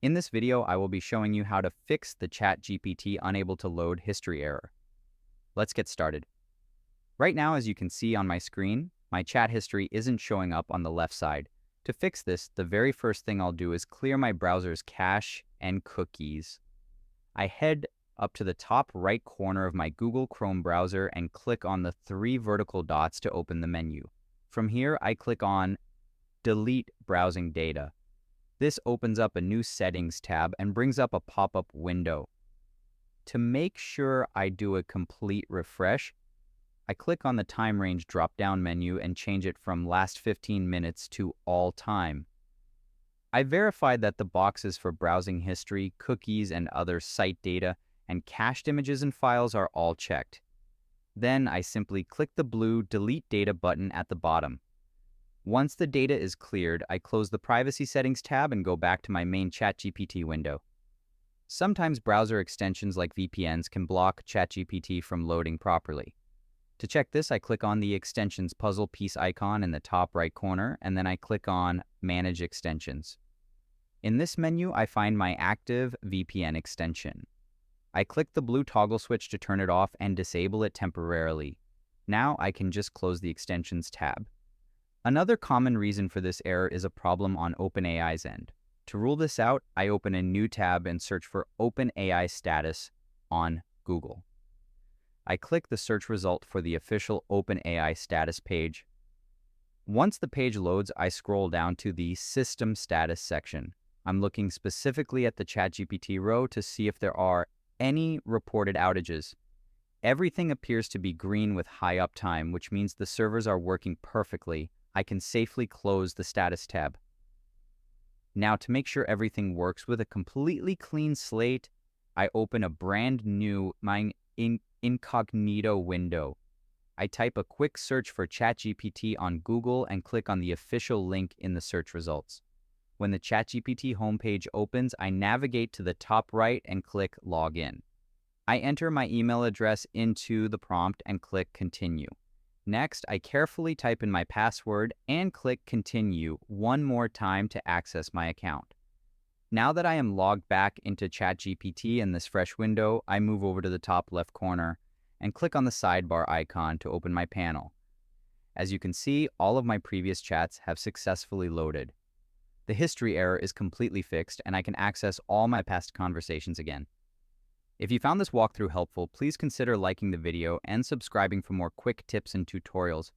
In this video, I will be showing you how to fix the Chatgpt unable to load history error. Let's get started. Right now, as you can see on my screen, my chat history isn't showing up on the left side. To fix this, the very first thing I'll do is clear my browser's cache and cookies. I head up to the top right corner of my Google Chrome browser and click on the three vertical dots to open the menu. From here, I click on Delete Browsing Data. This opens up a new Settings tab and brings up a pop-up window. To make sure I do a complete refresh, I click on the time range drop-down menu and change it from last 15 minutes to all time. I verified that the boxes for browsing history, cookies, and other site data, and cached images and files are all checked. Then I simply click the blue Delete Data button at the bottom. Once the data is cleared, I close the Privacy Settings tab and go back to my main Chatgpt window. Sometimes browser extensions like VPNs can block Chatgpt from loading properly. To check this, I click on the Extensions puzzle piece icon in the top right corner, and then I click on Manage Extensions. In this menu, I find my active VPN extension. I click the blue toggle switch to turn it off and disable it temporarily. Now I can just close the Extensions tab. Another common reason for this error is a problem on OpenAI's end. To rule this out, I open a new tab and search for OpenAI status on Google. I click the search result for the official OpenAI status page. Once the page loads, I scroll down to the System Status section. I'm looking specifically at the Chatgpt row to see if there are any reported outages. Everything appears to be green with high uptime, which means the servers are working perfectly. I can safely close the Status tab. Now, to make sure everything works with a completely clean slate, I open a brand new incognito window. I type a quick search for Chatgpt on Google and click on the official link in the search results. When the Chatgpt homepage opens, I navigate to the top right and click Login. I enter my email address into the prompt and click Continue. Next, I carefully type in my password and click Continue one more time to access my account. Now that I am logged back into Chatgpt in this fresh window, I move over to the top left corner and click on the sidebar icon to open my panel. As you can see, all of my previous chats have successfully loaded. The history error is completely fixed and I can access all my past conversations again. If you found this walkthrough helpful, please consider liking the video and subscribing for more quick tips and tutorials.